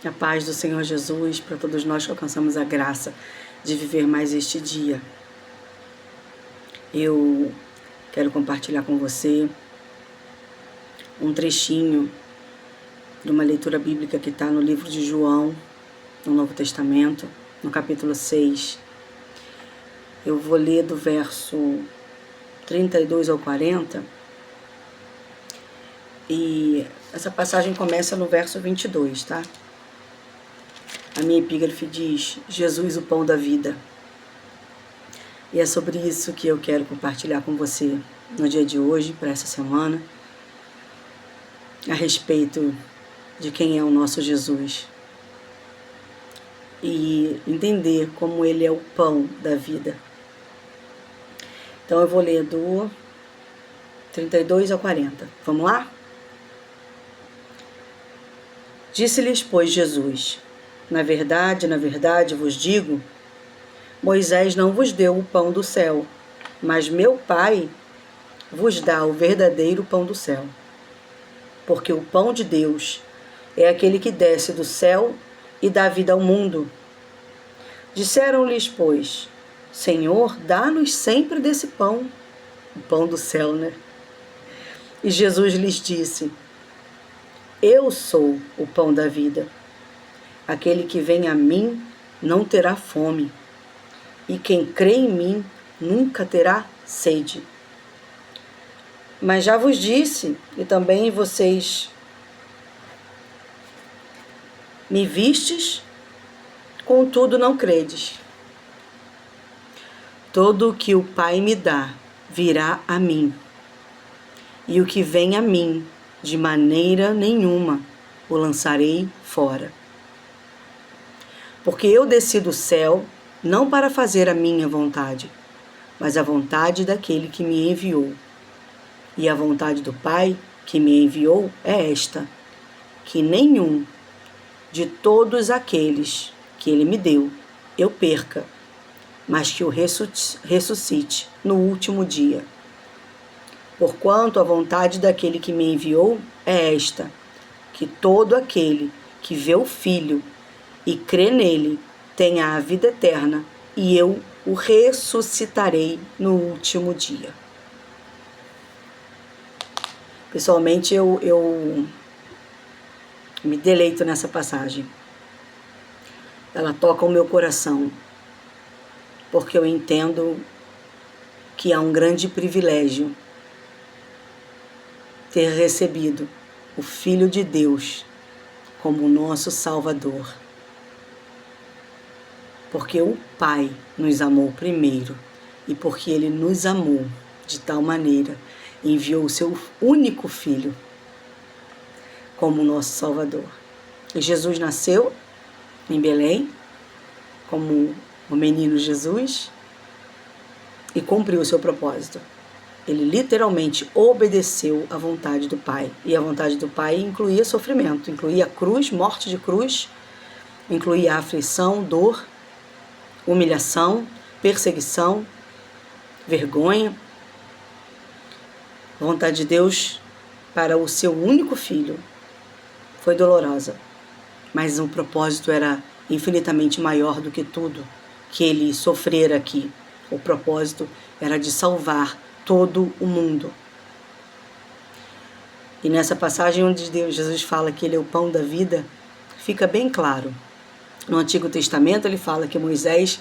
A paz do Senhor Jesus para todos nós que alcançamos a graça de viver mais este dia. Eu quero compartilhar com você um trechinho de uma leitura bíblica que está no livro de João, no Novo Testamento, no capítulo 6. Eu vou ler do verso 32 ao 40. E essa passagem começa no verso 22, tá? A minha epígrafe diz: Jesus, o pão da vida. E é sobre isso que eu quero compartilhar com você no dia de hoje, para essa semana, a respeito de quem é o nosso Jesus. E entender como Ele é o pão da vida. Então eu vou ler do 32 ao 40. Vamos lá? Disse-lhes, pois, Jesus: na verdade vos digo, Moisés não vos deu o pão do céu, mas meu Pai vos dá o verdadeiro pão do céu. Porque o pão de Deus é aquele que desce do céu e dá vida ao mundo. Disseram-lhes, pois, Senhor, dá-nos sempre desse pão, o pão do céu, né? E Jesus lhes disse: eu sou o pão da vida. Aquele que vem a mim não terá fome, e quem crê em mim nunca terá sede. Mas já vos disse, e também vocês me vistes, contudo não credes. Todo o que o Pai me dá virá a mim, e o que vem a mim, de maneira nenhuma o lançarei fora. Porque eu desci do céu, não para fazer a minha vontade, mas a vontade daquele que me enviou. E a vontade do Pai que me enviou é esta, que nenhum de todos aqueles que Ele me deu eu perca, mas que o ressuscite no último dia. Porquanto a vontade daquele que me enviou é esta, que todo aquele que vê o Filho e crê nele tenha a vida eterna, e eu o ressuscitarei no último dia. Pessoalmente, eu me deleito nessa passagem. Ela toca o meu coração, porque eu entendo que é um grande privilégio ter recebido o Filho de Deus como nosso Salvador. Porque o Pai nos amou primeiro, e porque Ele nos amou de tal maneira, enviou o seu único Filho como nosso Salvador. E Jesus nasceu em Belém, como o menino Jesus, e cumpriu o seu propósito. Ele literalmente obedeceu à vontade do Pai. E a vontade do Pai incluía sofrimento, incluía cruz, morte de cruz, incluía aflição, dor, humilhação, perseguição, vergonha. A vontade de Deus para o seu único filho foi dolorosa, mas o propósito era infinitamente maior do que tudo que ele sofrera aqui. O propósito era de salvar todo o mundo. E nessa passagem onde Jesus fala que ele é o pão da vida, fica bem claro. No Antigo Testamento ele fala que Moisés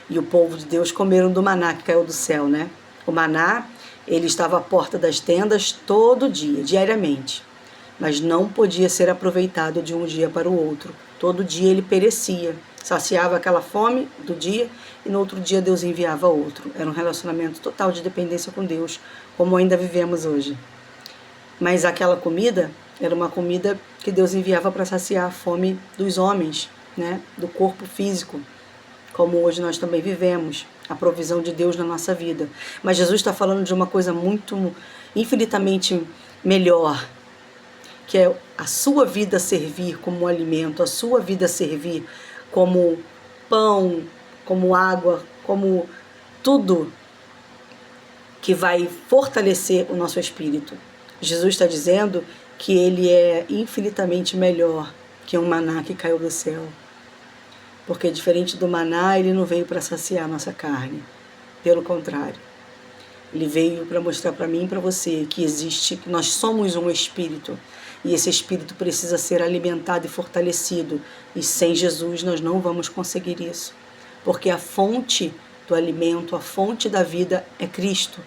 e o povo de Deus comeram do maná que caiu do céu, né? O maná, ele estava à porta das tendas todo dia, diariamente, mas não podia ser aproveitado de um dia para o outro. Todo dia ele perecia, saciava aquela fome do dia e no outro dia Deus enviava outro. Era um relacionamento total de dependência com Deus, como ainda vivemos hoje. Mas aquela comida era uma comida que Deus enviava para saciar a fome dos homens, né? Do corpo físico, como hoje nós também vivemos, a provisão de Deus na nossa vida. Mas Jesus está falando de uma coisa muito, infinitamente melhor, que é a sua vida servir como alimento, a sua vida servir como pão, como água, como tudo que vai fortalecer o nosso espírito. Jesus está dizendo que Ele é infinitamente melhor que um maná que caiu do céu. Porque diferente do maná, ele não veio para saciar a nossa carne. Pelo contrário. Ele veio para mostrar para mim e para você que existe, que nós somos um espírito. E esse espírito precisa ser alimentado e fortalecido. E sem Jesus nós não vamos conseguir isso. Porque a fonte do alimento, a fonte da vida é Cristo.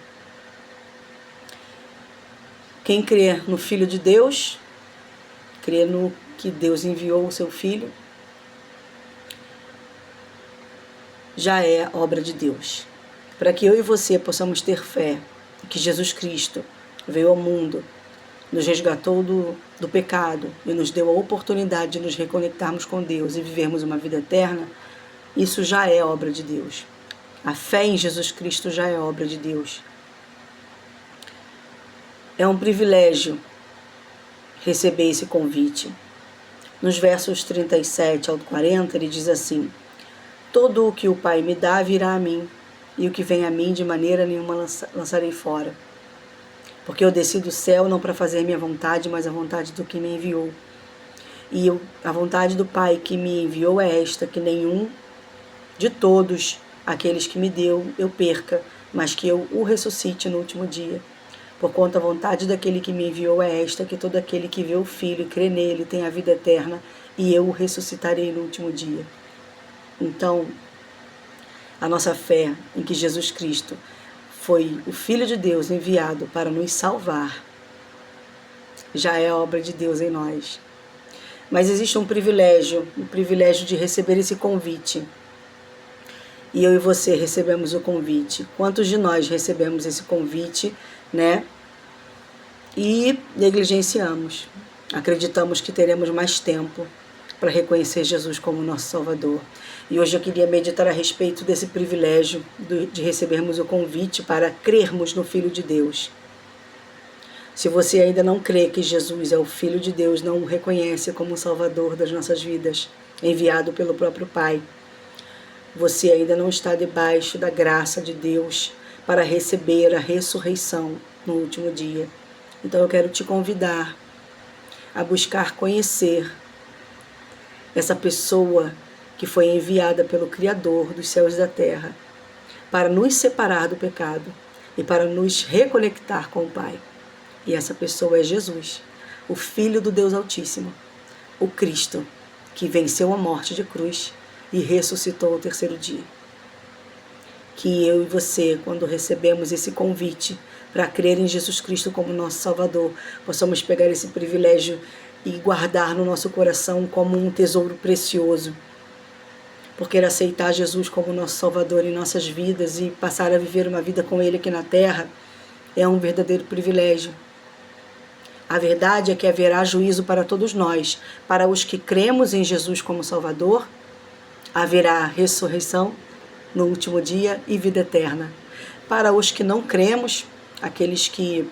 Quem crê no Filho de Deus, crê no que Deus enviou o seu Filho, já é obra de Deus. Para que eu e você possamos ter fé que Jesus Cristo veio ao mundo, nos resgatou do pecado e nos deu a oportunidade de nos reconectarmos com Deus e vivermos uma vida eterna, isso já é obra de Deus. A fé em Jesus Cristo já é obra de Deus. É um privilégio receber esse convite. Nos versos 37 ao 40, ele diz assim: todo o que o Pai me dá virá a mim, e o que vem a mim de maneira nenhuma lançarei fora. Porque eu desci do céu não para fazer minha vontade, mas a vontade do que me enviou. E a vontade do Pai que me enviou é esta, que nenhum de todos aqueles que me deu eu perca, mas que eu o ressuscite no último dia. Porquanto a vontade daquele que me enviou é esta, que todo aquele que vê o Filho e crê nele tem a vida eterna, e eu o ressuscitarei no último dia. Então, a nossa fé em que Jesus Cristo foi o Filho de Deus enviado para nos salvar, já é obra de Deus em nós. Mas existe um privilégio de receber esse convite. E eu e você recebemos o convite. Quantos de nós recebemos esse convite, né? E negligenciamos. Acreditamos que teremos mais tempo para reconhecer Jesus como nosso Salvador. E hoje eu queria meditar a respeito desse privilégio de recebermos o convite para crermos no Filho de Deus. Se você ainda não crê que Jesus é o Filho de Deus, não o reconhece como o Salvador das nossas vidas, enviado pelo próprio Pai, você ainda não está debaixo da graça de Deus para receber a ressurreição no último dia. Então eu quero te convidar a buscar conhecer essa pessoa que foi enviada pelo Criador dos céus e da terra para nos separar do pecado e para nos reconectar com o Pai. E essa pessoa é Jesus, o Filho do Deus Altíssimo, o Cristo, que venceu a morte de cruz e ressuscitou ao terceiro dia. Que eu e você, quando recebemos esse convite para crer em Jesus Cristo como nosso Salvador, possamos pegar esse privilégio e guardar no nosso coração como um tesouro precioso. Porque aceitar Jesus como nosso Salvador em nossas vidas e passar a viver uma vida com Ele aqui na terra é um verdadeiro privilégio. A verdade é que haverá juízo para todos nós. Para os que cremos em Jesus como Salvador, haverá ressurreição no último dia e vida eterna. Para os que não cremos, aqueles que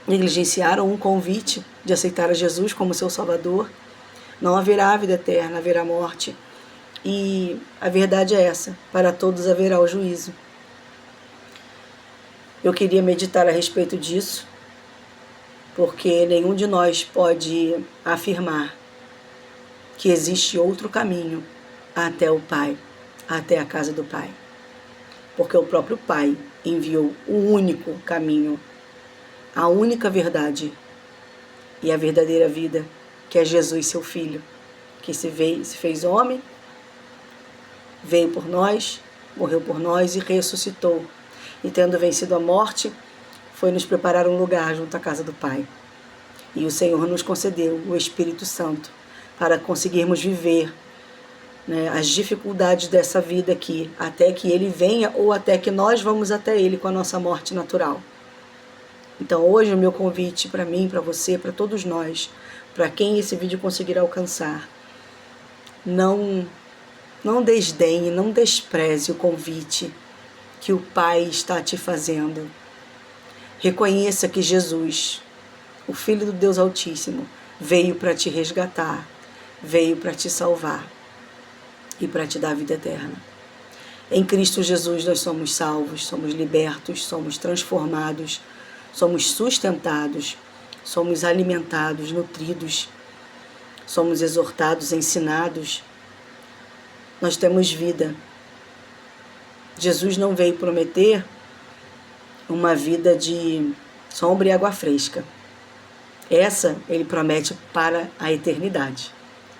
negligenciaram um convite de aceitar a Jesus como seu Salvador, não haverá vida eterna, haverá morte. E a verdade é essa, para todos haverá o juízo. Eu queria meditar a respeito disso, porque nenhum de nós pode afirmar que existe outro caminho até o Pai, até a casa do Pai. Porque o próprio Pai enviou o único caminho, a única verdade e a verdadeira vida, que é Jesus, seu Filho, que se fez homem, veio por nós, morreu por nós e ressuscitou. E tendo vencido a morte, foi nos preparar um lugar junto à casa do Pai. E o Senhor nos concedeu o Espírito Santo para conseguirmos viver, né, as dificuldades dessa vida aqui, até que Ele venha ou até que nós vamos até Ele com a nossa morte natural. Então hoje o meu convite para mim, para você, para todos nós, para quem esse vídeo conseguir alcançar, não desdenhe, não despreze o convite que o Pai está te fazendo. Reconheça que Jesus, o Filho do Deus Altíssimo, veio para te resgatar, veio para te salvar e para te dar a vida eterna. Em Cristo Jesus nós somos salvos, somos libertos, somos transformados, somos sustentados, somos alimentados, nutridos, somos exortados, ensinados, nós temos vida. Jesus não veio prometer uma vida de sombra e água fresca. Essa ele promete para a eternidade,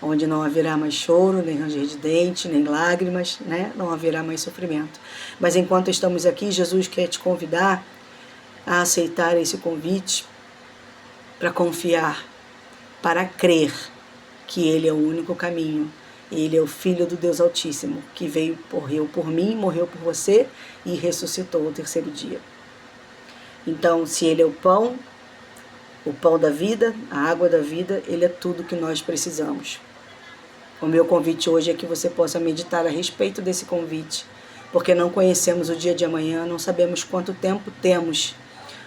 onde não haverá mais choro, nem ranger de dente, nem lágrimas, né? Não haverá mais sofrimento. Mas enquanto estamos aqui, Jesus quer te convidar a aceitar esse convite, para confiar, para crer que Ele é o único caminho. Ele é o Filho do Deus Altíssimo, que veio, morreu por mim, morreu por você e ressuscitou ao terceiro dia. Então, se Ele é o pão da vida, a água da vida, Ele é tudo que nós precisamos. O meu convite hoje é que você possa meditar a respeito desse convite, porque não conhecemos o dia de amanhã, não sabemos quanto tempo temos.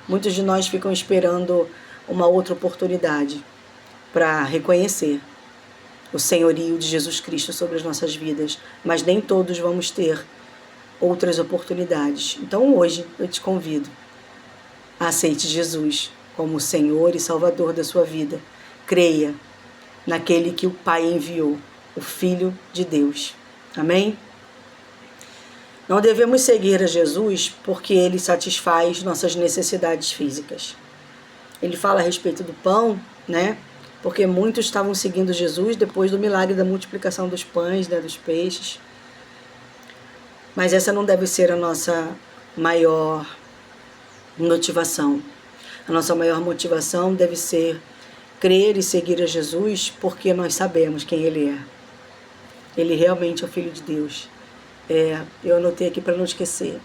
Muitos de nós ficam esperando uma outra oportunidade para reconhecer o senhorio de Jesus Cristo sobre as nossas vidas, mas nem todos vamos ter outras oportunidades. Então hoje eu te convido a aceite Jesus como o Senhor e Salvador da sua vida. Creia naquele que o Pai enviou, o Filho de Deus. Amém? Não devemos seguir a Jesus porque Ele satisfaz nossas necessidades físicas. Ele fala a respeito do pão, né? Porque muitos estavam seguindo Jesus depois do milagre da multiplicação dos pães, né, dos peixes. Mas essa não deve ser a nossa maior motivação. A nossa maior motivação deve ser crer e seguir a Jesus porque nós sabemos quem Ele é. Ele realmente é o Filho de Deus. Eu anotei aqui para não esquecer.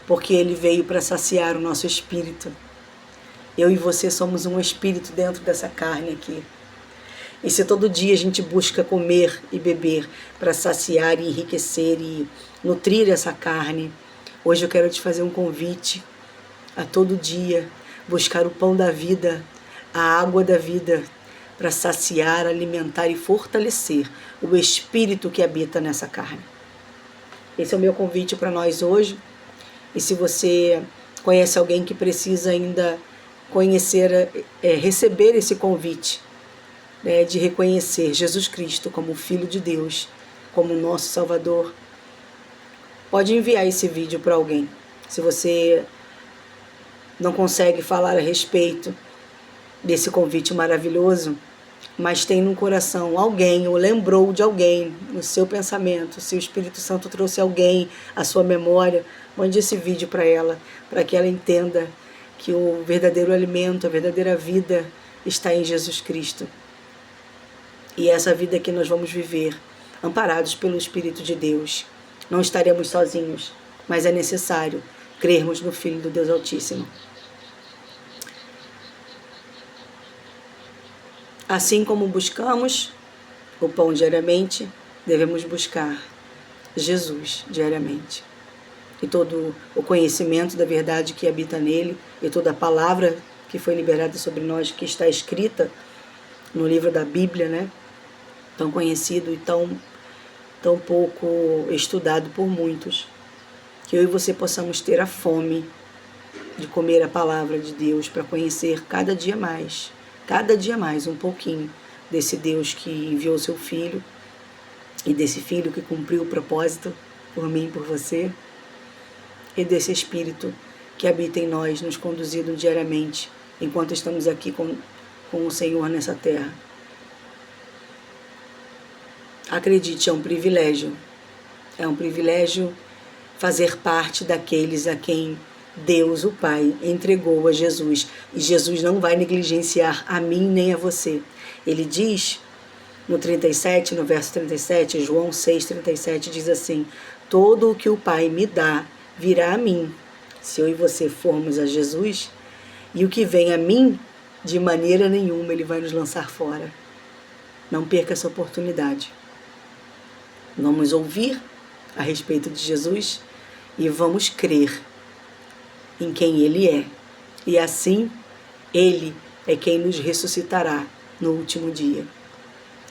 Porque Ele veio para saciar o nosso espírito. Eu e você somos um espírito dentro dessa carne aqui. E se todo dia a gente busca comer e beber para saciar e enriquecer e nutrir essa carne, hoje eu quero te fazer um convite a todo dia buscar o pão da vida, a água da vida, para saciar, alimentar e fortalecer o espírito que habita nessa carne. Esse é o meu convite para nós hoje. E se você conhece alguém que precisa ainda receber esse convite, né, de reconhecer Jesus Cristo como o Filho de Deus, como o nosso Salvador, pode enviar esse vídeo para alguém. Se você não consegue falar a respeito desse convite maravilhoso, mas tem no coração alguém, ou lembrou de alguém no seu pensamento, se o Espírito Santo trouxe alguém à sua memória, mande esse vídeo para ela, para que ela entenda que o verdadeiro alimento, a verdadeira vida está em Jesus Cristo. E essa vida que nós vamos viver, amparados pelo Espírito de Deus. Não estaremos sozinhos, mas é necessário crermos no Filho do Deus Altíssimo. Assim como buscamos o pão diariamente, devemos buscar Jesus diariamente. E todo o conhecimento da verdade que habita nele, e toda a palavra que foi liberada sobre nós, que está escrita no livro da Bíblia, né? Tão conhecido e tão pouco estudado por muitos. Que eu e você possamos ter a fome de comer a palavra de Deus, para conhecer cada dia mais um pouquinho desse Deus que enviou seu Filho, e desse Filho que cumpriu o propósito por mim e por você, e desse Espírito que habita em nós, nos conduzindo diariamente, enquanto estamos aqui com o Senhor nessa terra. Acredite, é um privilégio fazer parte daqueles a quem Deus, o Pai, entregou a Jesus. E Jesus não vai negligenciar a mim nem a você. Ele diz no verso 37, João 6,37, diz assim: todo o que o Pai me dá virá a mim, se eu e você formos a Jesus, e o que vem a mim, de maneira nenhuma Ele vai nos lançar fora. Não perca essa oportunidade. Vamos ouvir a respeito de Jesus e vamos crer em quem Ele é. E assim, Ele é quem nos ressuscitará no último dia.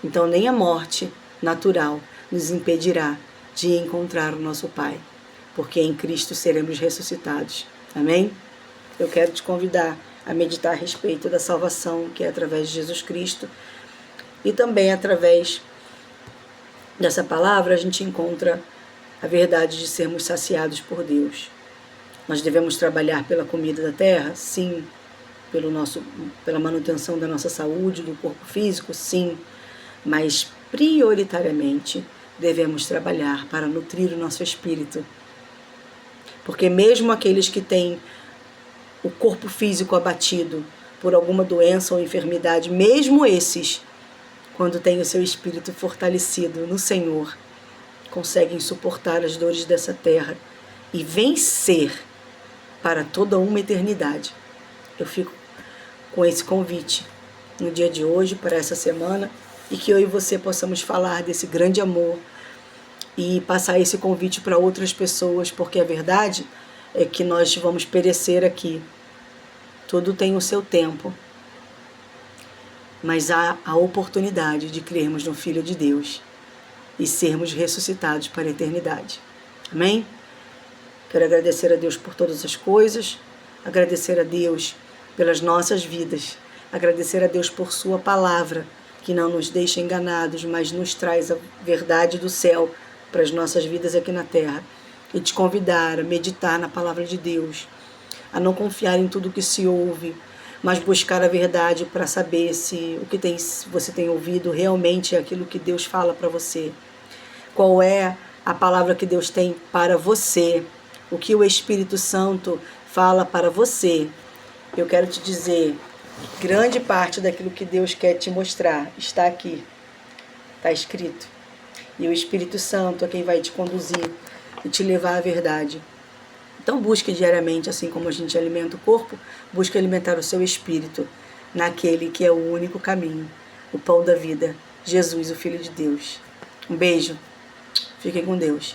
Então nem a morte natural nos impedirá de encontrar o nosso Pai, porque em Cristo seremos ressuscitados. Amém? Eu quero te convidar a meditar a respeito da salvação que é através de Jesus Cristo, E também através dessa palavra a gente encontra a verdade de sermos saciados por Deus. Nós devemos trabalhar pela comida da terra? Sim. Pela manutenção da nossa saúde, do corpo físico? Sim. Mas prioritariamente devemos trabalhar para nutrir o nosso espírito. Porque mesmo aqueles que têm o corpo físico abatido por alguma doença ou enfermidade, mesmo esses, quando têm o seu espírito fortalecido no Senhor, conseguem suportar as dores dessa terra e vencer para toda uma eternidade. Eu fico com esse convite no dia de hoje, para essa semana, e que eu e você possamos falar desse grande amor e passar esse convite para outras pessoas, porque a verdade é que nós vamos perecer aqui. Tudo tem o seu tempo, mas há a oportunidade de crermos no Filho de Deus e sermos ressuscitados para a eternidade. Amém? Quero agradecer a Deus por todas as coisas, agradecer a Deus pelas nossas vidas, agradecer a Deus por sua palavra, que não nos deixa enganados, mas nos traz a verdade do céu para as nossas vidas aqui na terra. E te convidar a meditar na palavra de Deus, a não confiar em tudo que se ouve, mas buscar a verdade para saber se o que você tem ouvido realmente é aquilo que Deus fala para você. Qual é a palavra que Deus tem para você, o que o Espírito Santo fala para você. Eu quero te dizer, grande parte daquilo que Deus quer te mostrar está aqui, está escrito. E o Espírito Santo é quem vai te conduzir e te levar à verdade. Então busque diariamente, assim como a gente alimenta o corpo, busque alimentar o seu espírito naquele que é o único caminho, o pão da vida, Jesus, o Filho de Deus. Um beijo, fiquem com Deus.